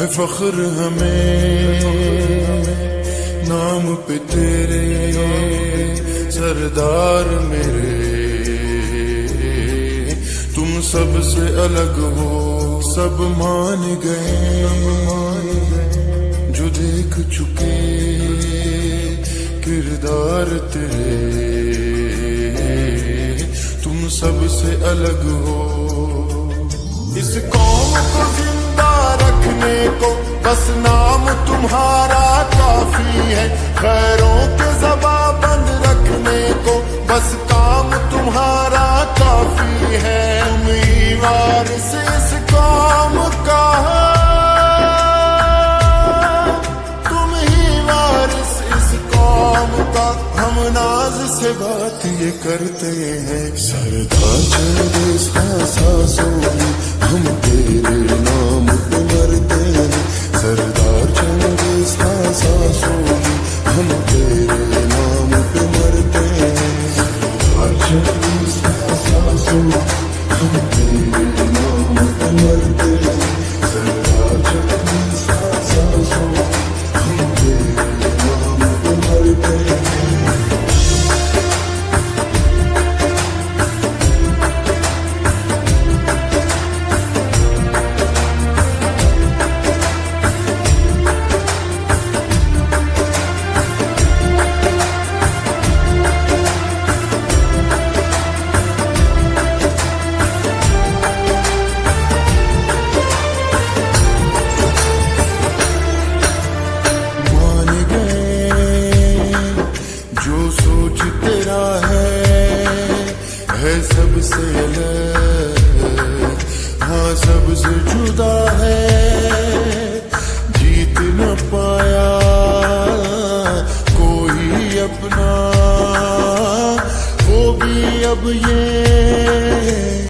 ہے فخر ہمیں نام پہ تیرے سردار میرے، تم سب سے الگ ہو سب مان گئے، جو دیکھ چکے کردار تیرے، تم سب سے الگ ہو۔ اس قوم کو زندہ رکھنے کو بس نام تمہارا کافی ہے، خیروں کے زباں بند رکھنے کو بس کام تمہارا کافی ہے۔ تم ہی وارث اس قوم کا، تم ہی وارث اس قوم کا، ہم ناز سے بات یہ کرتے ہیں، سردار چلے سانسوں میں ہم تیرے نام پہ مرتے ہیں، سردار چلے سانسوں میں ہم تیرے نام پہ مرتے ہیں، سردار چلے سانسوں میں ہم تیرے نام پہ مرتے ہیں، سردار چلے سانسوں میں ہم تیرے نام پہ مرتے ہیں۔ جو سوچ تیرا ہے سب سے الگ، ہاں سب سے جدا ہے، جیت نہ پایا کوئی اپنا، وہ بھی اب یہ